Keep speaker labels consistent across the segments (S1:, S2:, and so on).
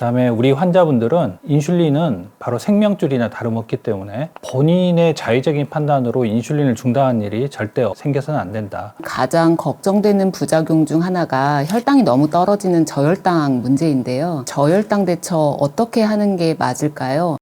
S1: 그다음에 우리 환자분들은 인슐린은 바로 생명줄이나 다름없기 때문에 본인의 자의적인 판단으로 인슐린을 중단하는 일이 절대 생겨서는 안 된다.
S2: 가장 걱정되는 부작용 중 하나가 혈당이 너무 떨어지는 저혈당 문제인데요. 저혈당 대처 어떻게 하는 게 맞을까요?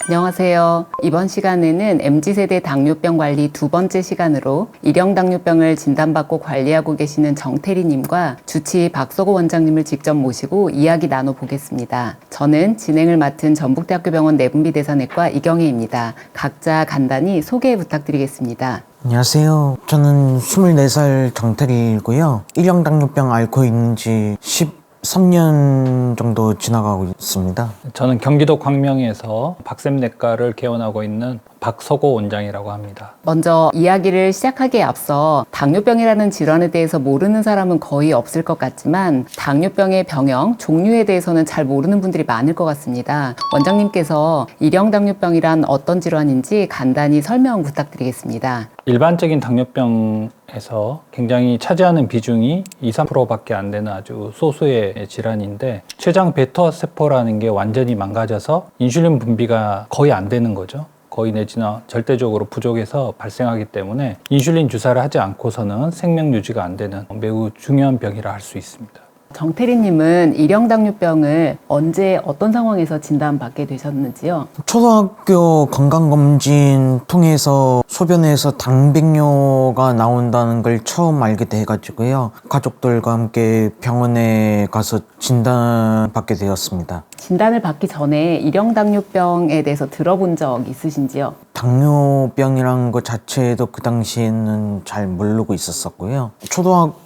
S2: 안녕하세요. 이번 시간에는 MZ세대 당뇨병 관리 두 번째 시간으로 일형 당뇨병을 진단받고 관리하고 계시는 정태리님과 주치 박서고 원장님을 직접 모시고 이야기 나눠보겠습니다. 저는 진행을 맡은 전북대학교 병원 내분비대사내과 이경혜입니다. 각자 간단히 소개 부탁드리겠습니다.
S3: 안녕하세요. 저는 24살 정태리이고요. 일형 당뇨병 앓고 있는 지 13년 정도 지나가고 있습니다.
S1: 저는 경기도 광명에서 박샘내과를 개원하고 있는 박서고 원장이라고 합니다.
S2: 먼저 이야기를 시작하기에 앞서 당뇨병이라는 질환에 대해서 모르는 사람은 거의 없을 것 같지만 당뇨병의 병형, 종류에 대해서는 잘 모르는 분들이 많을 것 같습니다. 원장님께서 일형 당뇨병이란 어떤 질환인지 간단히 설명 부탁드리겠습니다.
S1: 일반적인 당뇨병에서 굉장히 차지하는 비중이 2, 3%밖에 안 되는 아주 소수의 질환인데 췌장 베타 세포라는 게 완전히 망가져서 인슐린 분비가 거의 안 되는 거죠. 거의 내지나 절대적으로 부족해서 발생하기 때문에 인슐린 주사를 하지 않고서는 생명 유지가 안 되는 매우 중요한 병이라 할 수 있습니다.
S2: 정태리님은 일형 당뇨병을 언제 어떤 상황에서 진단받게 되셨는지요?
S3: 초등학교 건강검진 통해서 소변에서 당백뇨가 나온다는 걸 처음 알게 돼가지고요. 가족들과 함께 병원에 가서 진단받게 되었습니다.
S2: 진단을 받기 전에 일형 당뇨병에 대해서 들어본 적 있으신지요?
S3: 당뇨병이란 것 자체도 그 당시에는 잘 모르고 있었었고요. 초등학교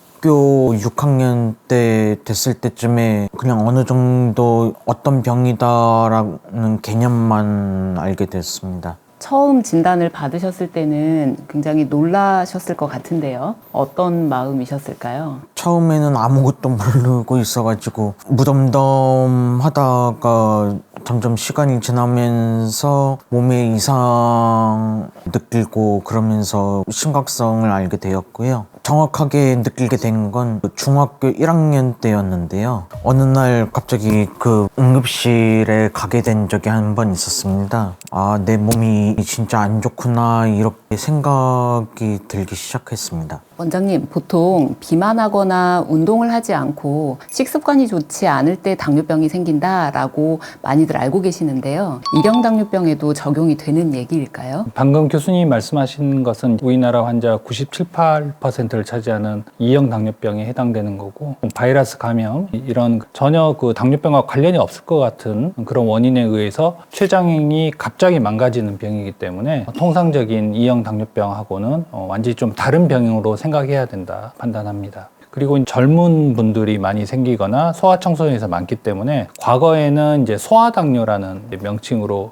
S3: 6학년 때 됐을 때쯤에 그냥 어느 정도 어떤 병이다라는 개념만 알게 됐습니다.
S2: 처음 진단을 받으셨을 때는 굉장히 놀라셨을 것 같은데요. 어떤 마음이셨을까요?
S3: 처음에는 아무것도 모르고 있어가지고 무덤덤하다가 점점 시간이 지나면서 몸에 이상 느끼고 그러면서 심각성을 알게 되었고요. 정확하게 느끼게 된 건 중학교 1학년 때였는데요. 어느 날 갑자기 그 응급실에 가게 된 적이 한 번 있었습니다. 아, 내 몸이 진짜 안 좋구나 이렇게 생각이 들기 시작했습니다.
S2: 원장님, 보통 비만하거나 운동을 하지 않고 식습관이 좋지 않을 때 당뇨병이 생긴다라고 많이들 알고 계시는데요. 일형 당뇨병에도 적용이 되는 얘기일까요?
S1: 방금 교수님이 말씀하신 것은 우리나라 환자 97, 8%를 차지하는 2형 당뇨병에 해당되는 거고 바이러스 감염 이런 전혀 그 당뇨병과 관련이 없을 것 같은 그런 원인에 의해서 췌장이 갑자기 망가지는 병이기 때문에 통상적인 2형 당뇨병하고는 완전히 좀 다른 병으로 생각해야 된다 판단합니다. 그리고 젊은 분들이 많이 생기거나 소아청소년에서 많기 때문에 과거에는 이제 소아당뇨라는 명칭으로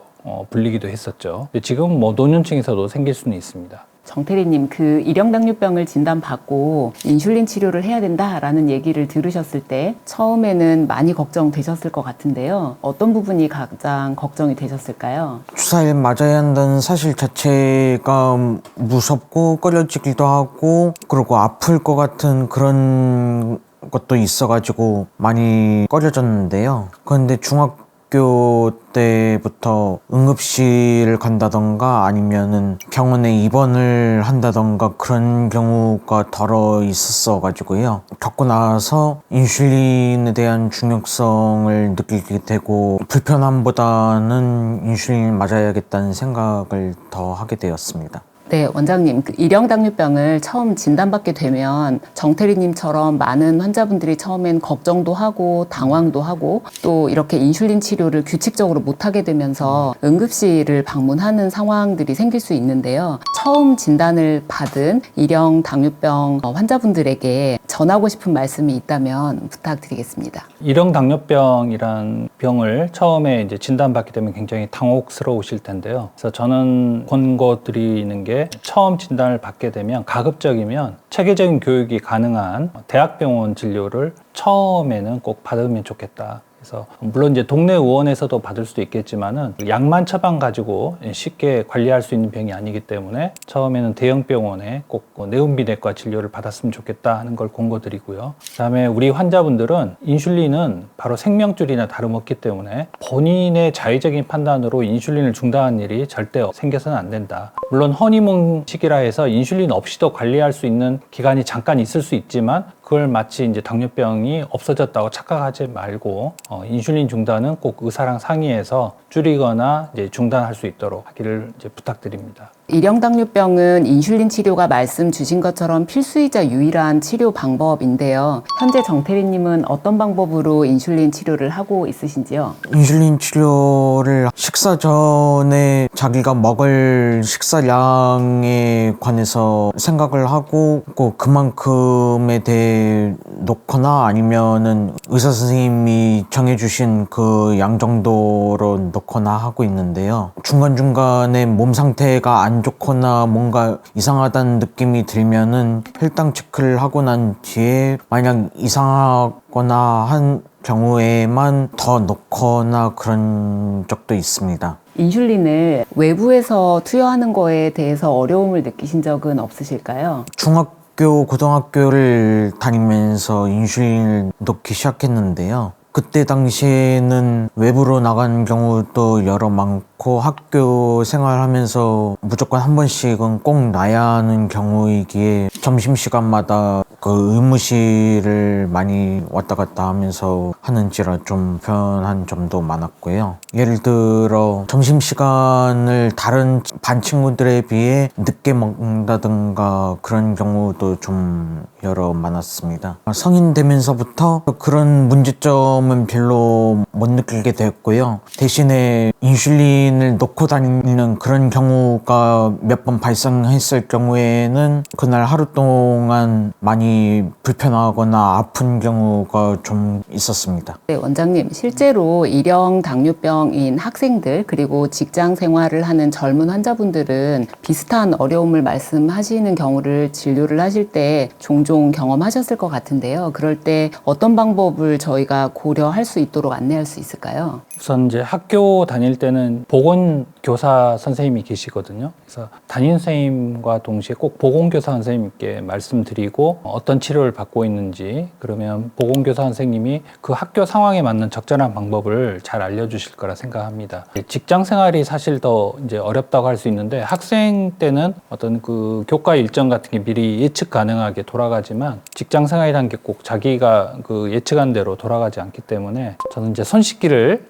S1: 불리기도 했었죠. 지금 뭐 노년층에서도 생길 수는 있습니다.
S2: 정태리님, 그 일형 당뇨병을 진단받고 인슐린 치료를 해야 된다라는 얘기를 들으셨을 때 처음에는 많이 걱정되셨을 것 같은데요. 어떤 부분이 가장 걱정이 되셨을까요?
S3: 주사를 맞아야 한다는 사실 자체가 무섭고 꺼려지기도 하고 그리고 아플 것 같은 그런 것도 있어가지고 많이 꺼려졌는데요. 그런데 중학교 때부터 응급실을 간다던가 아니면은 병원에 입원을 한다던가 그런 경우가 덜어 있었어 가지고요. 겪고 나서 인슐린에 대한 중요성을 느끼게 되고 불편함보다는 인슐린을 맞아야겠다는 생각을 더 하게 되었습니다.
S2: 네, 원장님, 그 일형 당뇨병을 처음 진단받게 되면 정태리님처럼 많은 환자분들이 처음엔 걱정도 하고 당황도 하고 또 이렇게 인슐린 치료를 규칙적으로 못하게 되면서 응급실을 방문하는 상황들이 생길 수 있는데요. 처음 진단을 받은 일형 당뇨병 환자분들에게 전하고 싶은 말씀이 있다면 부탁드리겠습니다.
S1: 일형 당뇨병이란 병을 처음에 이제 진단받게 되면 굉장히 당혹스러우실 텐데요. 그래서 저는 권고드리는 게 처음 진단을 받게 되면 가급적이면 체계적인 교육이 가능한 대학병원 진료를 처음에는 꼭 받으면 좋겠다. 그래서 물론 이제 동네 의원에서도 받을 수도 있겠지만은 약만 처방 가지고 쉽게 관리할 수 있는 병이 아니기 때문에 처음에는 대형 병원에 꼭 내분비내과 진료를 받았으면 좋겠다 하는 걸 권고드리고요. 그다음에 우리 환자분들은 인슐린은 바로 생명줄이나 다름없기 때문에 본인의 자의적인 판단으로 인슐린을 중단하는 일이 절대 생겨서는 안 된다. 물론 허니문 시기라 해서 인슐린 없이도 관리할 수 있는 기간이 잠깐 있을 수 있지만 그걸 마치 이제 당뇨병이 없어졌다고 착각하지 말고 인슐린 중단은 꼭 의사랑 상의해서 줄이거나 이제 중단할 수 있도록 하기를 이제 부탁드립니다.
S2: 일형 당뇨병은 인슐린 치료가 말씀 주신 것처럼 필수이자 유일한 치료 방법인데요. 현재 정태리님은 어떤 방법으로 인슐린 치료를 하고 있으신지요?
S3: 인슐린 치료를 식사 전에 자기가 먹을 식사량에 관해서 생각을 하고 꼭 그만큼에 대해 놓거나 아니면은 의사 선생님이 정해주신 그 양 정도로 놓거나 하고 있는데요. 중간중간에 몸 상태가 안 좋거나 뭔가 이상하다는 느낌이 들면은 혈당 체크를 하고 난 뒤에 만약 이상하거나 한 경우에만 더 넣거나 그런 적도 있습니다.
S2: 인슐린을 외부에서 투여하는 거에 대해서 어려움을 느끼신 적은 없으실까요?
S3: 중학교, 고등학교를 다니면서 인슐린을 넣기 시작했는데요. 그때 당시에는 외부로 나간 경우도 여러 많고 학교 생활하면서 무조건 한 번씩은 꼭 놔야 하는 경우이기에 점심시간마다 그 의무실을 많이 왔다 갔다 하면서 하는지라 좀 불편한 점도 많았고요. 예를 들어 점심시간을 다른 반 친구들에 비해 늦게 먹는다든가 그런 경우도 좀 여러 많았습니다. 성인 되면서부터 그런 문제점은 별로 못 느끼게 됐고요. 대신에 인슐린을 놓고 다니는 그런 경우가 몇 번 발생했을 경우에는 그날 하루 동안 많이 불편하거나 아픈 경우가 좀 있었습니다.
S2: 네, 원장님, 실제로 일형 당뇨병인 학생들 그리고 직장 생활을 하는 젊은 환자분들은 비슷한 어려움을 말씀하시는 경우를 진료를 하실 때 종종 경험하셨을 것 같은데요. 그럴 때 어떤 방법을 저희가 고려할 수 있도록 안내할 수 있을까요?
S1: 우선 이제 학교 다닐 때는 보건교사 선생님이 계시거든요. 그래서 담임 선생님과 동시에 꼭 보건교사 선생님께 말씀드리고 어떤 치료를 받고 있는지, 그러면 보건교사 선생님이 그 학교 상황에 맞는 적절한 방법을 잘 알려주실 거라 생각합니다. 직장 생활이 사실 더 이제 어렵다고 할 수 있는데 학생 때는 어떤 그 교과 일정 같은 게 미리 예측 가능하게 돌아가지만 직장 생활이란 게 꼭 자기가 그 예측한 대로 돌아가지 않기 때문에 저는 이제 손 씻기를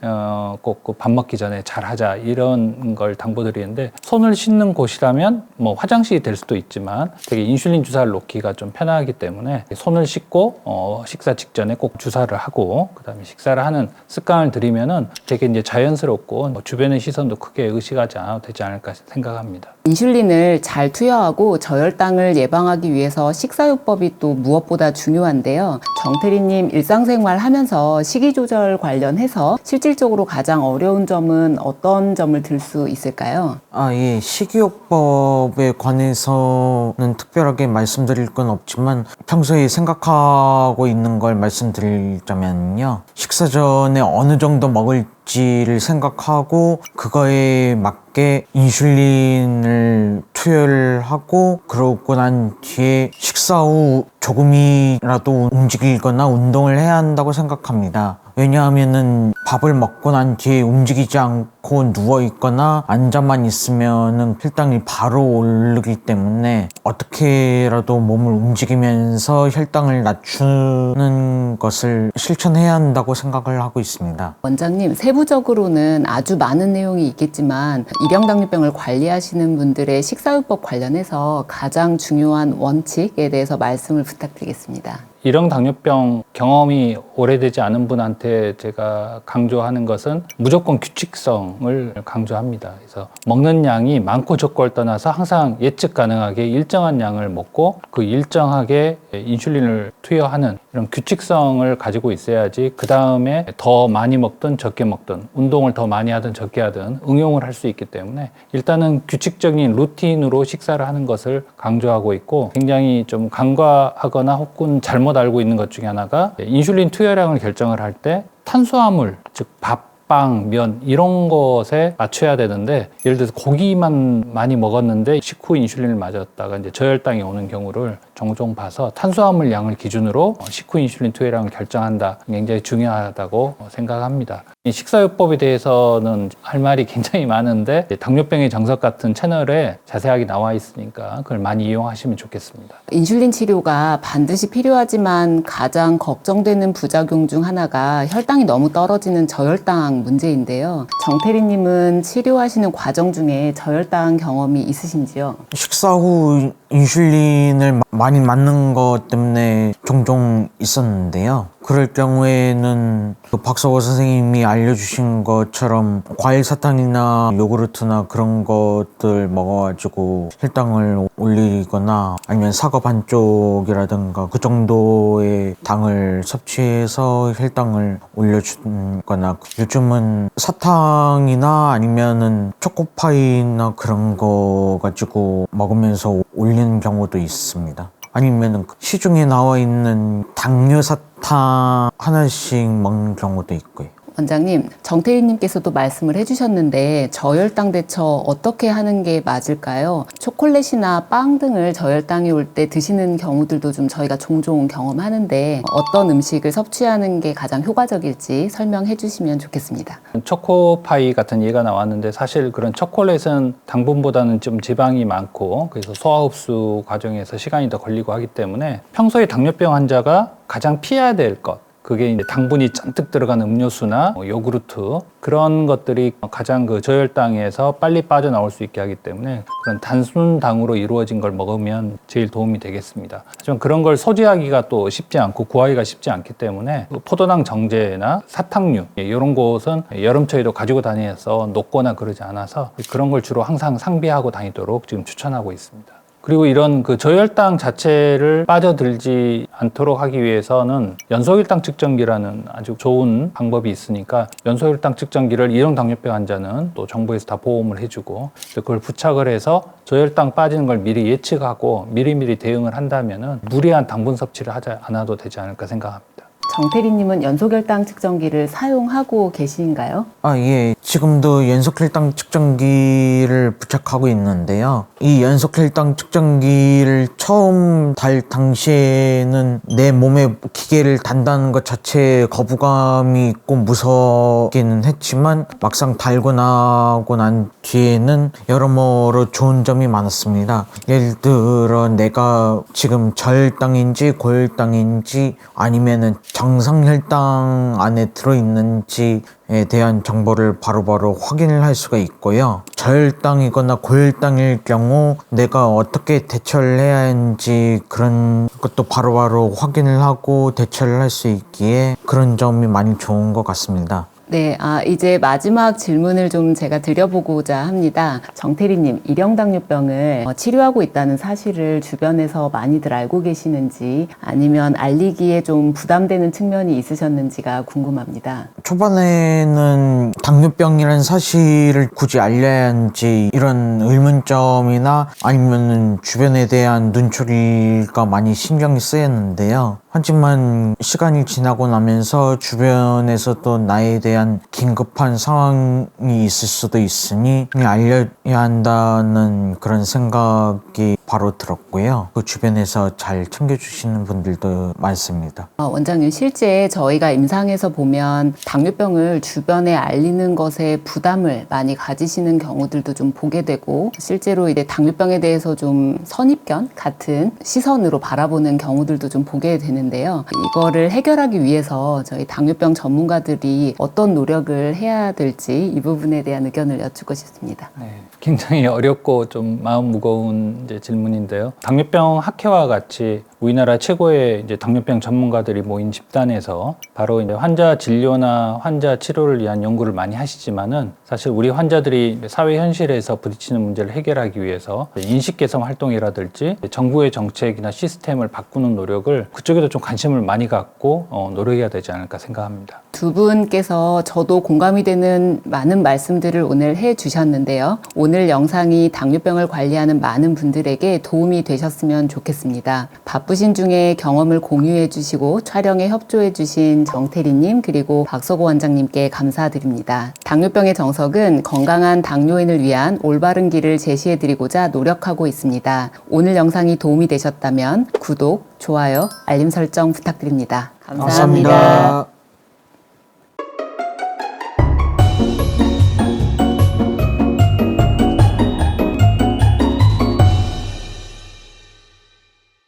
S1: 꼭 밥 먹기 전에 잘 하자 이런 걸 당부드리는데, 손을 씻는 곳이라면 뭐 화장실이 될 수도 있지만 되게 인슐린 주사를 놓기가 좀 편하기 때문에 손을 씻고 식사 직전에 꼭 주사를 하고 그다음에 식사를 하는 습관을 들이면은 되게 이제 자연스럽고 주변의 시선도 크게 의식하지 않아도 되지 않을까 생각합니다.
S2: 인슐린을 잘 투여하고 저혈당을 예방하기 위해서 식사요법이 또 무엇보다 중요한데요. 정태리님, 일상생활 하면서 식이 조절 관련해서 실질적으로 가장 어려운 점은 어떤 점을 들 수 있을까요?
S3: 예. 식이요법에 관해서는 특별하게 말씀드릴 건 없지만 평소에 생각하고 있는 걸 말씀드리자면요. 식사 전에 어느 정도 먹을지를 생각하고 그거에 맞게 인슐린을 투여를 하고 그러고 난 뒤에 식사 후 조금이라도 움직이거나 운동을 해야 한다고 생각합니다. 왜냐하면은 밥을 먹고 난 뒤에 움직이지 않고 누워있거나 앉아만 있으면은 혈당이 바로 오르기 때문에 어떻게라도 몸을 움직이면서 혈당을 낮추는 것을 실천해야 한다고 생각을 하고 있습니다.
S2: 원장님, 세부적으로는 아주 많은 내용이 있겠지만 일형 당뇨병을 관리하시는 분들의 식사요법 관련해서 가장 중요한 원칙에 대해서 말씀을 부탁드리겠습니다.
S1: 일형 당뇨병 경험이 오래되지 않은 분한테 제가 강조하는 것은 무조건 규칙성 일정을 강조합니다. 그래서 먹는 양이 많고 적고를 떠나서 항상 예측 가능하게 일정한 양을 먹고 그 일정하게 인슐린을 투여하는 이런 규칙성을 가지고 있어야지 그 다음에 더 많이 먹든 적게 먹든 운동을 더 많이 하든 적게 하든 응용을 할 수 있기 때문에 일단은 규칙적인 루틴으로 식사를 하는 것을 강조하고 있고, 굉장히 좀 간과하거나 혹은 잘못 알고 있는 것 중에 하나가 인슐린 투여량을 결정을 할 때 탄수화물, 즉 밥, 빵, 면 이런 것에 맞춰야 되는데, 예를 들어서 고기만 많이 먹었는데 식후 인슐린을 맞았다가 이제 저혈당이 오는 경우를 종종 봐서 탄수화물 양을 기준으로 식후 인슐린 투여량을 결정한다. 굉장히 중요하다고 생각합니다. 이 식사요법에 대해서는 할 말이 굉장히 많은데 당뇨병의 정석 같은 채널에 자세하게 나와 있으니까 그걸 많이 이용하시면 좋겠습니다.
S2: 인슐린 치료가 반드시 필요하지만 가장 걱정되는 부작용 중 하나가 혈당이 너무 떨어지는 저혈당 문제인데요. 정태리님은 치료하시는 과정 중에 저혈당 경험이 있으신지요?
S3: 식사 후 인슐린을 많이 맞는 것 때문에 종종 있었는데요. 그럴 경우에는 그 박석호 선생님이 알려주신 것처럼 과일 사탕이나 요구르트나 그런 것들 먹어가지고 혈당을 올리거나, 아니면 사과 반쪽이라든가 그 정도의 당을 섭취해서 혈당을 올려주거나, 요즘은 사탕이나 아니면은 초코파이나 그런 거 가지고 먹으면서 올리는 경우도 있습니다. 아니면 시중에 나와 있는 당뇨 사탕 하나씩 먹는 경우도 있고요.
S2: 원장님, 정태리님께서도 말씀을 해주셨는데 저혈당 대처 어떻게 하는 게 맞을까요? 초콜릿이나 빵 등을 저혈당이 올 때 드시는 경우들도 좀 저희가 종종 경험하는데 어떤 음식을 섭취하는 게 가장 효과적일지 설명해 주시면 좋겠습니다.
S1: 초코파이 같은 예가 나왔는데, 사실 그런 초콜릿은 당분보다는 좀 지방이 많고 그래서 소화 흡수 과정에서 시간이 더 걸리고 하기 때문에 평소에 당뇨병 환자가 가장 피해야 될 것, 그게 이제 당분이 잔뜩 들어간 음료수나 요구르트, 그런 것들이 가장 그 저혈당에서 빨리 빠져나올 수 있게 하기 때문에 그런 단순당으로 이루어진 걸 먹으면 제일 도움이 되겠습니다. 하지만 그런 걸 소지하기가 또 쉽지 않고 구하기가 쉽지 않기 때문에 포도당 정제나 사탕류 이런 것은 여름철에도 가지고 다니면서 녹거나 그러지 않아서 그런 걸 주로 항상 상비하고 다니도록 지금 추천하고 있습니다. 그리고 이런 그 저혈당 자체를 빠져들지 않도록 하기 위해서는 연소혈당 측정기라는 아주 좋은 방법이 있으니까, 연소혈당 측정기를 2형 당뇨병 환자는 또 정부에서 다 보험을 해주고 그걸 부착을 해서 저혈당 빠지는 걸 미리 예측하고 미리미리 대응을 한다면은 무리한 당분 섭취를 하지 않아도 되지 않을까 생각합니다.
S2: 정태리님은 연소혈당 측정기를 사용하고 계신가요?
S3: 예. 지금도 연속혈당 측정기를 부착하고 있는데요. 이 연속혈당 측정기를 처음 달 당시에는 내 몸에 기계를 단다는 것 자체에 거부감이 있고 무섭기는 했지만, 막상 달고 나고 난 뒤에는 여러모로 좋은 점이 많았습니다. 예를 들어 내가 지금 저혈당인지 고혈당인지 아니면은 정상혈당 안에 들어있는지에 대한 정보를 바로바로 확인을 할 수가 있고요. 저혈당이거나 고혈당일 경우 내가 어떻게 대처를 해야 하는지 그런 것도 바로바로 확인을 하고 대처를 할 수 있기에 그런 점이 많이 좋은 것 같습니다.
S2: 네, 이제 마지막 질문을 좀 제가 드려보고자 합니다. 정태리님, 1형 당뇨병을 치료하고 있다는 사실을 주변에서 많이들 알고 계시는지, 아니면 알리기에 좀 부담되는 측면이 있으셨는지가 궁금합니다.
S3: 초반에는 당뇨병이라는 사실을 굳이 알려야 하는지 이런 의문점이나 아니면 주변에 대한 눈초리가 많이 신경이 쓰였는데요. 하지만 시간이 지나고 나면서 주변에서도 나에 대한 긴급한 상황이 있을 수도 있으니 알려야 한다는 그런 생각이 바로 들었고요. 그 주변에서 잘 챙겨주시는 분들도 많습니다.
S2: 원장님, 실제 저희가 임상에서 보면 당뇨병을 주변에 알리는 것에 부담을 많이 가지시는 경우들도 좀 보게 되고, 실제로 이제 당뇨병에 대해서 좀 선입견 같은 시선으로 바라보는 경우들도 좀 보게 되는데요. 이거를 해결하기 위해서 저희 당뇨병 전문가들이 어떤 노력을 해야 될지 이 부분에 대한 의견을 여쭙고 싶습니다.
S1: 네, 굉장히 어렵고 좀 마음 무거운 이제 질문인데요. 당뇨병 학회와 같이 우리나라 최고의 이제 당뇨병 전문가들이 모인 집단에서 바로 이제 환자 진료나 환자 치료를 위한 연구를 많이 하시지만은 사실 우리 환자들이 사회 현실에서 부딪히는 문제를 해결하기 위해서 인식 개선 활동이라든지 정부의 정책이나 시스템을 바꾸는 노력을 그쪽에도 좀 관심을 많이 갖고 노력해야 되지 않을까 생각합니다.
S2: 두 분께서 저도 공감이 되는 많은 말씀들을 오늘 해 주셨는데요. 오늘 영상이 당뇨병을 관리하는 많은 분들에게 도움이 되셨으면 좋겠습니다. 바쁘신 중에 경험을 공유해 주시고 촬영에 협조해 주신 정태리님 그리고 박서고 원장님께 감사드립니다. 당뇨병의 정석은 건강한 당뇨인을 위한 올바른 길을 제시해 드리고자 노력하고 있습니다. 오늘 영상이 도움이 되셨다면 구독, 좋아요, 알림 설정 부탁드립니다. 감사합니다.
S3: 감사합니다.